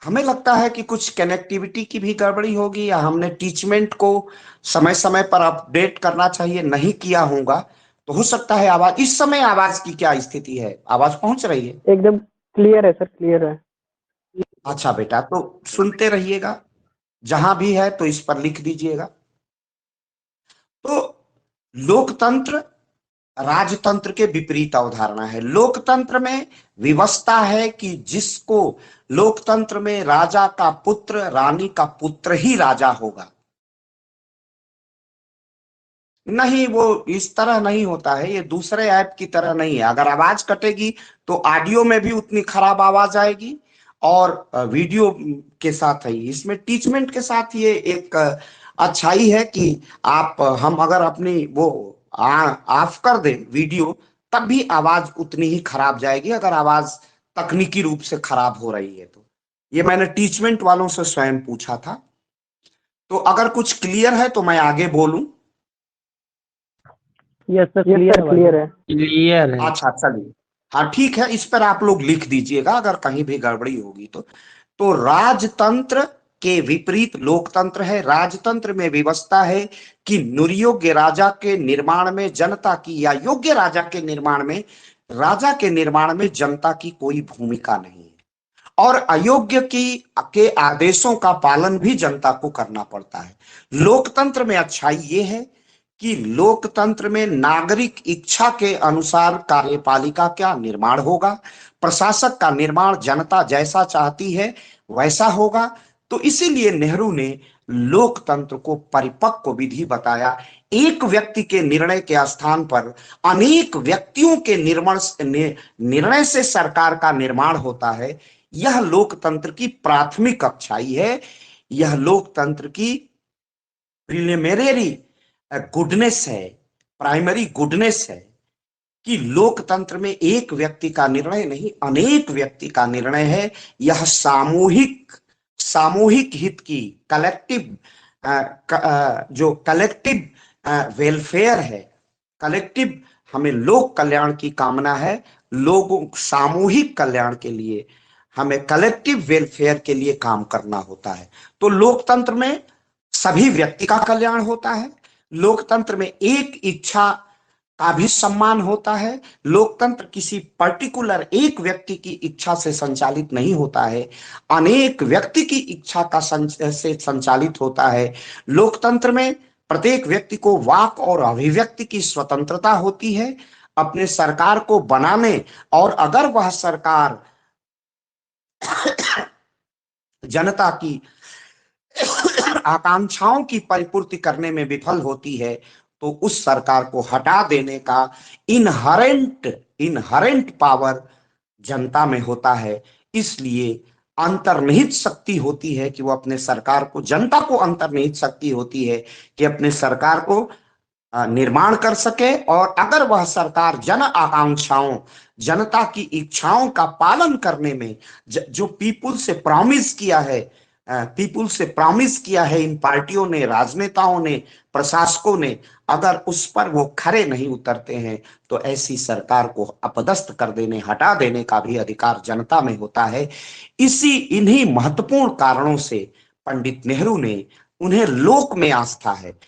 हमें लगता है कि कुछ कनेक्टिविटी की भी गड़बड़ी होगी, या हमने टीचमेंट को समय समय पर अपडेट करना चाहिए, नहीं किया होगा, तो हो सकता है आवाज, इस समय आवाज की क्या स्थिति है? आवाज पहुंच रही है? एकदम क्लियर है सर, क्लियर है। अच्छा बेटा, तो सुनते रहिएगा, जहां भी है तो इस पर लिख दीजिएगा। तो लोकतंत्र राजतंत्र के विपरीत अवधारणा है। लोकतंत्र में व्यवस्था है कि जिसको, लोकतंत्र में राजा का पुत्र, रानी का पुत्र ही राजा होगा। नहीं, वो इस तरह नहीं होता है, ये दूसरे ऐप की तरह नहीं है। अगर आवाज कटेगी तो ऑडियो में भी उतनी खराब आवाज आएगी, और वीडियो के साथ है। इसमें टीचमेंट के साथ ये एक अच्छाई है कि हम अगर अपनी वो ऑफ कर दे वीडियो, तब भी आवाज उतनी ही खराब जाएगी, अगर आवाज तकनीकी रूप से खराब हो रही है तो। ये मैंने टीचमेंट वालों से स्वयं पूछा था। तो अगर कुछ क्लियर है तो मैं आगे बोलूं? यस सर, क्लियर है। क्लियर है। अच्छा चलिए, हाँ ठीक है, इस पर आप लोग लिख दीजिएगा अगर कहीं भी गड़बड़ी होगी तो राजतंत्र के विपरीत लोकतंत्र है। राजतंत्र में व्यवस्था है कि निर्योग्य राजा के निर्माण में जनता की, या योग्य राजा के निर्माण में, राजा के निर्माण में जनता की कोई भूमिका नहीं है, और अयोग्य के आदेशों का पालन भी जनता को करना पड़ता है। लोकतंत्र में अच्छाई ये है कि लोकतंत्र में नागरिक इच्छा के अनुसार कार्यपालिका का निर्माण होगा, प्रशासक का निर्माण जनता जैसा चाहती है वैसा होगा। तो इसीलिए नेहरू ने लोकतंत्र को परिपक्व विधि बताया। एक व्यक्ति के निर्णय के स्थान पर अनेक व्यक्तियों के निर्णय से सरकार का निर्माण होता है। यह लोकतंत्र की प्राथमिक अच्छाई है, यह लोकतंत्र की प्रिलिमिनरी गुडनेस है, प्राइमरी गुडनेस है कि लोकतंत्र में एक व्यक्ति का निर्णय नहीं, अनेक व्यक्ति का निर्णय है। यह सामूहिक हित की कलेक्टिव जो कलेक्टिव वेलफेयर है, कलेक्टिव हमें लोक कल्याण की कामना है, लोगों सामूहिक कल्याण के लिए हमें कलेक्टिव वेलफेयर के लिए काम करना होता है। तो लोकतंत्र में सभी व्यक्ति का कल्याण होता है, लोकतंत्र में एक इच्छा का भी सम्मान होता है, लोकतंत्र किसी पर्टिकुलर एक व्यक्ति की इच्छा से संचालित नहीं होता है, अनेक व्यक्ति की इच्छा का से संचालित होता है। लोकतंत्र में प्रत्येक व्यक्ति को वाक और अभिव्यक्ति की स्वतंत्रता होती है अपने सरकार को बनाने, और अगर वह सरकार जनता की आकांक्षाओं की परिपूर्ति करने में विफल होती है तो उस सरकार को हटा देने का इनहरेंट पावर जनता में होता है। इसलिए अंतर्निहित शक्ति होती है कि वो अपने सरकार को, जनता को अंतर्निहित शक्ति होती है कि अपने सरकार को निर्माण कर सके, और अगर वह सरकार जन आकांक्षाओं, जनता की इच्छाओं का पालन करने में जो पीपुल से प्रॉमिस किया है इन पार्टियों ने, राजनेताओं ने, प्रशासकों ने, अगर उस पर वो खरे नहीं उतरते हैं तो ऐसी सरकार को अपदस्थ कर देने, हटा देने का भी अधिकार जनता में होता है। इन्हीं महत्वपूर्ण कारणों से पंडित नेहरू ने, उन्हें लोक में आस्था है,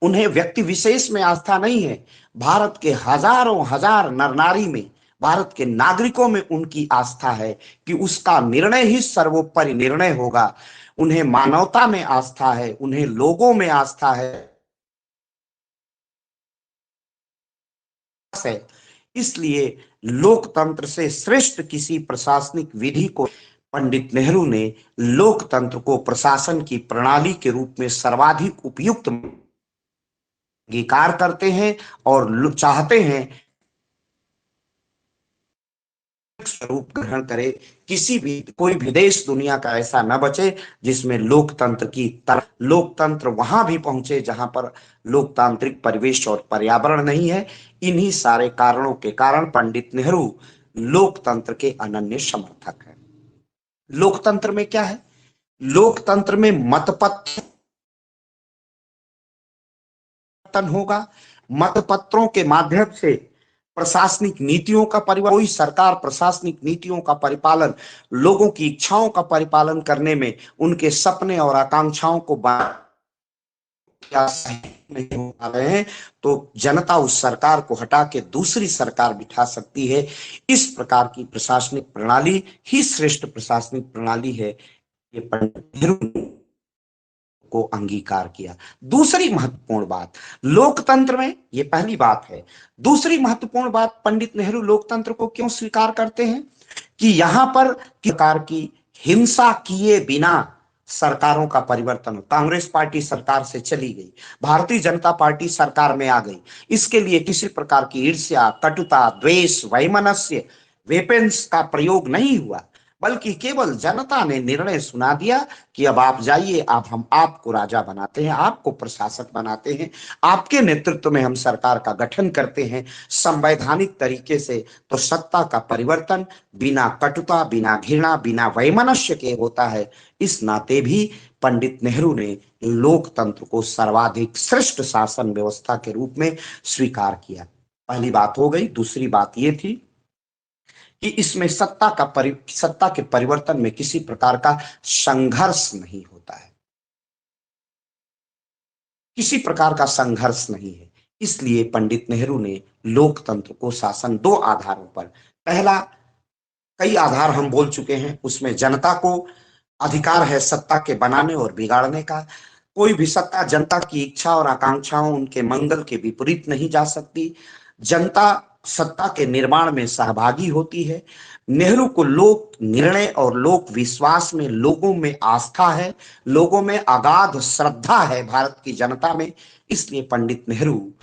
उन्हें व्यक्ति विशेष में आस्था नहीं है, भारत के हजारों हजार नर नारी में, भारत के नागरिकों में उनकी आस्था है कि उसका निर्णय ही सर्वोपरि निर्णय होगा। उन्हें मानवता में आस्था है, उन्हें लोगों में आस्था है। इसलिए लोकतंत्र से श्रेष्ठ किसी प्रशासनिक विधि को पंडित नेहरू ने लोकतंत्र को प्रशासन की प्रणाली के रूप में सर्वाधिक उपयुक्त अंगीकार करते हैं और चाहते हैं स्वरूप ग्रहण करे। कोई भी देश दुनिया का ऐसा न बचे जिसमें लोकतंत्र वहां भी पहुंचे जहां पर लोकतांत्रिक परिवेश और पर्यावरण नहीं है। इन्हीं सारे कारणों के कारण पंडित नेहरू लोकतंत्र के अनन्य समर्थक हैं। लोकतंत्र में क्या है? लोकतंत्र में मतपत्तन होगा, मतपत्रों के माध्यम से प्रशासनिक नीतियों का परिपालन, कोई सरकार प्रशासनिक नीतियों का परिपालन, लोगों की इच्छाओं का परिपालन करने में, उनके सपने और आकांक्षाओं को नहीं हो पा रहे हैं तो जनता उस सरकार को हटा के दूसरी सरकार बिठा सकती है। इस प्रकार की प्रशासनिक प्रणाली ही श्रेष्ठ प्रशासनिक प्रणाली है। ये पंडित नेहरू को अंगीकार किया। दूसरी महत्वपूर्ण बात लोकतंत्र में, ये पहली बात है। दूसरी महत्वपूर्ण बात, पंडित नेहरू लोकतंत्र को क्यों स्वीकार करते हैं कि यहां पर प्रकार की हिंसा किए बिना सरकारों का परिवर्तन हो। कांग्रेस पार्टी सरकार से चली गई, भारतीय जनता पार्टी सरकार में आ गई, इसके लिए किसी प्रकार की ईर्ष्या, कटुता, द्वेष, वैमनस्य, वेपन्स का प्रयोग नहीं हुआ, बल्कि केवल जनता ने निर्णय सुना दिया कि अब आप जाइए, अब हम आपको राजा बनाते हैं, आपको प्रशासक बनाते हैं, आपके नेतृत्व में हम सरकार का गठन करते हैं संवैधानिक तरीके से। तो सत्ता का परिवर्तन बिना कटुता, बिना घृणा, बिना वैमनस्य के होता है। इस नाते भी पंडित नेहरू ने लोकतंत्र को सर्वाधिक श्रेष्ठ शासन व्यवस्था के रूप में स्वीकार किया। पहली बात हो गई। दूसरी बात यह थी कि इसमें सत्ता के परिवर्तन में किसी प्रकार का संघर्ष नहीं होता है, किसी प्रकार का संघर्ष नहीं है। इसलिए पंडित नेहरू ने लोकतंत्र को शासन दो आधारों पर, पहला, कई आधार हम बोल चुके हैं, उसमें जनता को अधिकार है सत्ता के बनाने और बिगाड़ने का। कोई भी सत्ता जनता की इच्छा और आकांक्षाओं, उनके मंगल के विपरीत नहीं जा सकती। जनता सत्ता के निर्माण में सहभागी होती है। नेहरू को लोक निर्णय और लोक विश्वास में, लोगों में आस्था है, लोगों में अगाध श्रद्धा है भारत की जनता में। इसलिए पंडित नेहरू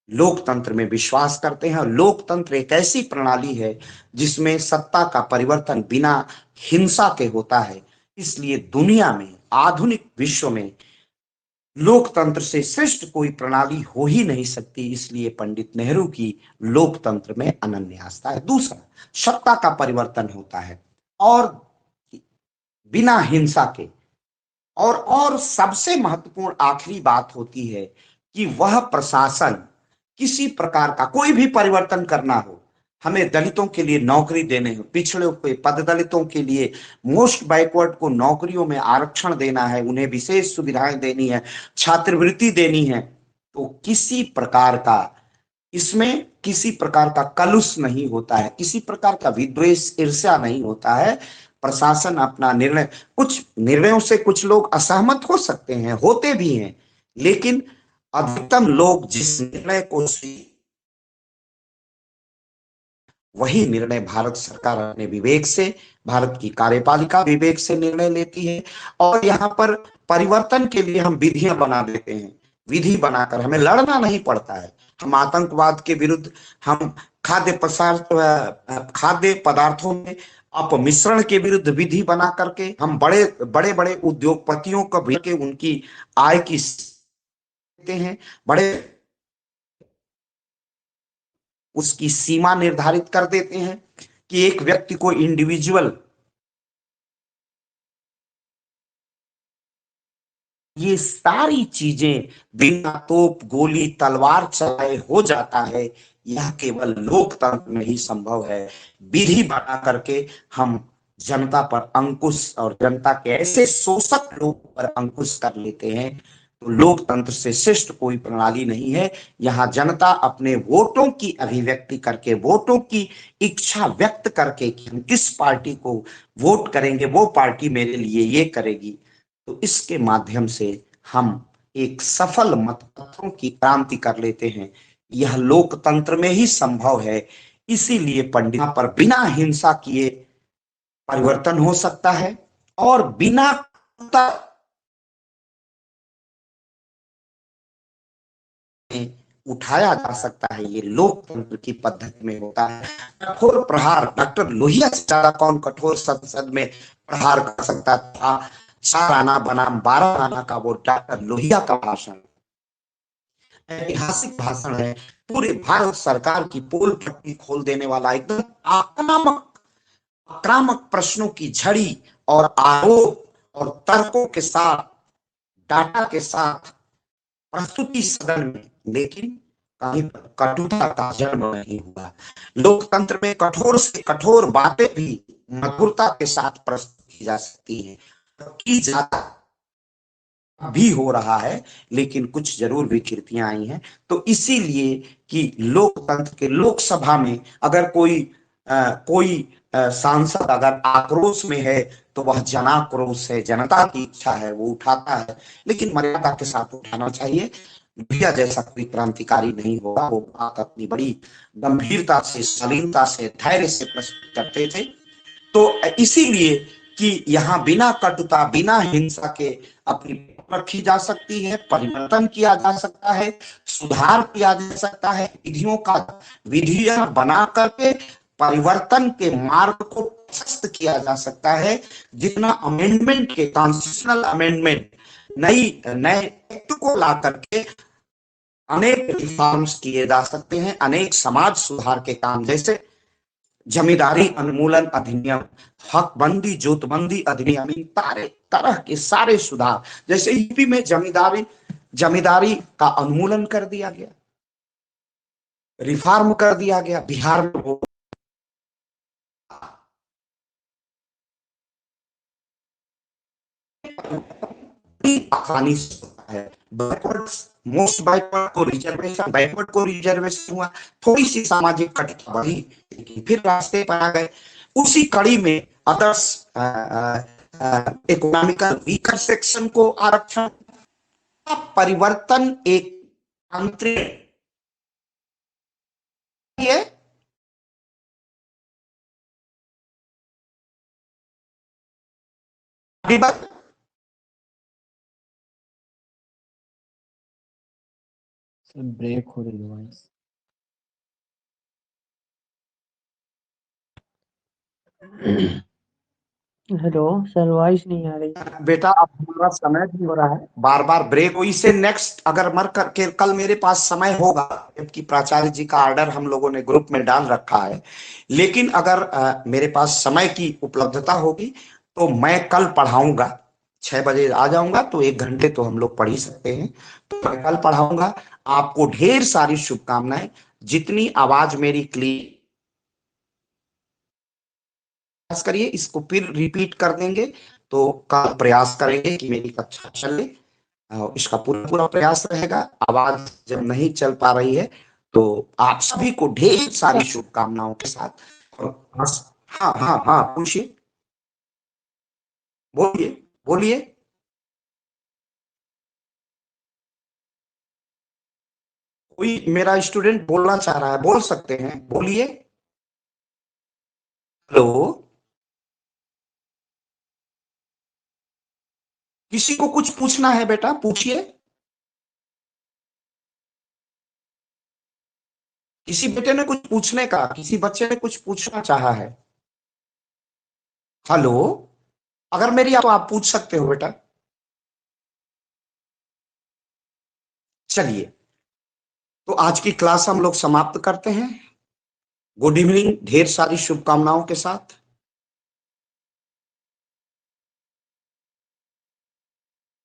लोकतंत्र में विश्वास करते हैं। लोकतंत्र एक ऐसी प्रणाली है जिसमें सत्ता का परिवर्तन बिना हिंसा के होता है। इसलिए दुनिया में, आधुनिक विश्व में लोकतंत्र से श्रेष्ठ कोई प्रणाली हो ही नहीं सकती। इसलिए पंडित नेहरू की लोकतंत्र में अनन्य आस्था है। दूसरा, सत्ता का परिवर्तन होता है और बिना हिंसा के। और सबसे महत्वपूर्ण आखिरी बात होती है कि वह प्रशासन किसी प्रकार का कोई भी परिवर्तन करना हो, हमें दलितों के लिए नौकरी देने हो, पिछड़े हुए पद दलितों के लिए, मोस्ट बैकवर्ड को नौकरियों में आरक्षण देना है, उन्हें विशेष सुविधाएं देनी है, छात्रवृत्ति देनी है, तो किसी प्रकार का इसमें किसी प्रकार का कलुष नहीं होता है, किसी प्रकार का विद्वेष ईर्ष्या नहीं होता है। प्रशासन अपना निर्णय, कुछ निर्णयों से कुछ लोग असहमत हो सकते हैं, होते भी हैं, लेकिन अधिकतम लोग जिस निर्णय को वही निर्णय भारत सरकार अपने विवेक से, भारत की कार्यपालिका विवेक से निर्णय लेती है। और यहाँ पर परिवर्तन के लिए हम विधियां बना देते हैं, विधि बनाकर हमें लड़ना नहीं पड़ता है। हम आतंकवाद के विरुद्ध, हम खाद्य पदार्थों में अपमिश्रण के विरुद्ध विधि बना करके, हम बड़े बड़े बड़े उद्योगपतियों को भी के उनकी आय की देते हैं, बड़े उसकी सीमा निर्धारित कर देते हैं कि एक व्यक्ति को इंडिविजुअल, ये सारी चीजें बिना तोप गोली तलवार चलाए हो जाता है। यह केवल लोकतंत्र में ही संभव है। विधि बना करके हम जनता पर अंकुश और जनता के ऐसे शोषक लोगों पर अंकुश कर लेते हैं। तो लोकतंत्र से श्रेष्ठ कोई प्रणाली नहीं है। यहाँ जनता अपने वोटों की अभिव्यक्ति करके, वोटों की इच्छा व्यक्त करके कि हम किस पार्टी को वोट करेंगे, वो पार्टी मेरे लिए ये करेगी, तो इसके माध्यम से हम एक सफल मतपत्रों की क्रांति कर लेते हैं। यह लोकतंत्र में ही संभव है। इसीलिए पंडित पर बिना हिंसा किए परिवर्तन हो सकता है और बिना उठाया जा सकता है। ये लोकतंत्र की पद्धति में होता है। कठोर प्रहार, डॉक्टर लोहिया से ज्यादा कौन कठोर संसद में प्रहार कर सकता था। 4 आना बनाम 12 आना का वो डॉक्टर लोहिया का भाषण, ऐतिहासिक भाषण है। पूरे भारत सरकार की पोल पट्टी खोल देने वाला, एकदम आक्रामक आक्रामक प्रश्नों की झड़ी और आरोप और तर्कों के साथ, डाटा के साथ प्रस्तुति सदन में, लेकिन कहीं कटुता का जन्म नहीं हुआ। लोकतंत्र में कठोर से कठोर बातें भी मधुरता के साथ प्रस्तुत की जा सकती हैं, की जाता भी हो रहा है, लेकिन कुछ जरूर विकृतियां आई हैं। तो इसीलिए कि लोकतंत्र के, लोकसभा में अगर कोई सांसद अगर आक्रोश में है तो वह जनाक्रोश है, जनता की इच्छा है, वो उठाता है, लेकिन मर्यादा के साथ उठाना चाहिए। भैया जैसा कोई क्रांतिकारी नहीं होगा, वो बात अपनी बड़ी गंभीरता से, शालीनता से, धैर्य से प्रस्तुत करते थे। तो इसीलिए कि यहाँ बिना कटुता, बिना हिंसा के अपनी रखी जा सकती है, परिवर्तन किया जा सकता है, सुधार किया जा सकता है, विधियां बना करके परिवर्तन के मार्ग को प्रशस्त किया जा सकता है। जितना अमेंडमेंट के, कॉन्स्टिट्यूशनल अमेंडमेंट, नए एक्ट को ला करके अनेक रिफॉर्म्स किए जा सकते हैं, अनेक समाज सुधार के काम, जैसे जमींदारी उन्मूलन अधिनियम, हकबंदी, जोतबंदी अधिनियम, इन तरह के सारे सुधार, जैसे यूपी में जमींदारी का उन्मूलन कर दिया गया, रिफॉर्म कर दिया गया, बिहार में वो आसानी से होता है। बैकवर्ड, मोस्ट बैकवर्ड को रिजर्वेशन, बैकवर्ड को रिजर्वेशन हुआ, थोड़ी सी सामाजिक कटुता बढ़ी, लेकिन फिर रास्ते पर आ गए। उसी कड़ी में अदर्स इकोनॉमिकल वीकर सेक्शन को आरक्षण। परिवर्तन एक आंतरिक है, ब्रेक हो रही है वॉइस। हेलो सर, वॉइस नहीं आ रही। बेटा अब हमारा समय भी हो रहा है, बार बार ब्रेक हुई से नेक्स्ट अगर मर करके कल मेरे पास समय होगा, जबकि प्राचार्य जी का ऑर्डर हम लोगों ने ग्रुप में डाल रखा है, लेकिन अगर मेरे पास समय की उपलब्धता होगी तो मैं कल पढ़ाऊंगा। 6 बजे आ जाऊंगा तो 1 घंटे तो हम लोग पढ़ ही सकते हैं, तो मैं कल पढ़ाऊंगा। आपको ढेर सारी शुभकामनाएं। जितनी आवाज मेरी क्लियर करिए, इसको फिर रिपीट कर देंगे, तो का प्रयास करेंगे कि मेरी कक्षा चले। इसका पूरा पूरा प्रयास रहेगा। आवाज जब नहीं चल पा रही है तो आप सभी को ढेर सारी शुभकामनाओं के साथ। और हाँ हाँ हाँ, पूछिए, बोलिए बोलिए। कोई मेरा स्टूडेंट बोलना चाह रहा है, बोल सकते हैं, बोलिए। हेलो, किसी को कुछ पूछना है बेटा, पूछिए। किसी बेटे ने कुछ पूछने का, किसी बच्चे ने कुछ पूछना चाहा है। हेलो, अगर मेरी तो आप पूछ सकते हो बेटा। चलिए, तो आज की क्लास हम लोग समाप्त करते हैं। गुड इवनिंग, ढेर सारी शुभकामनाओं के साथ।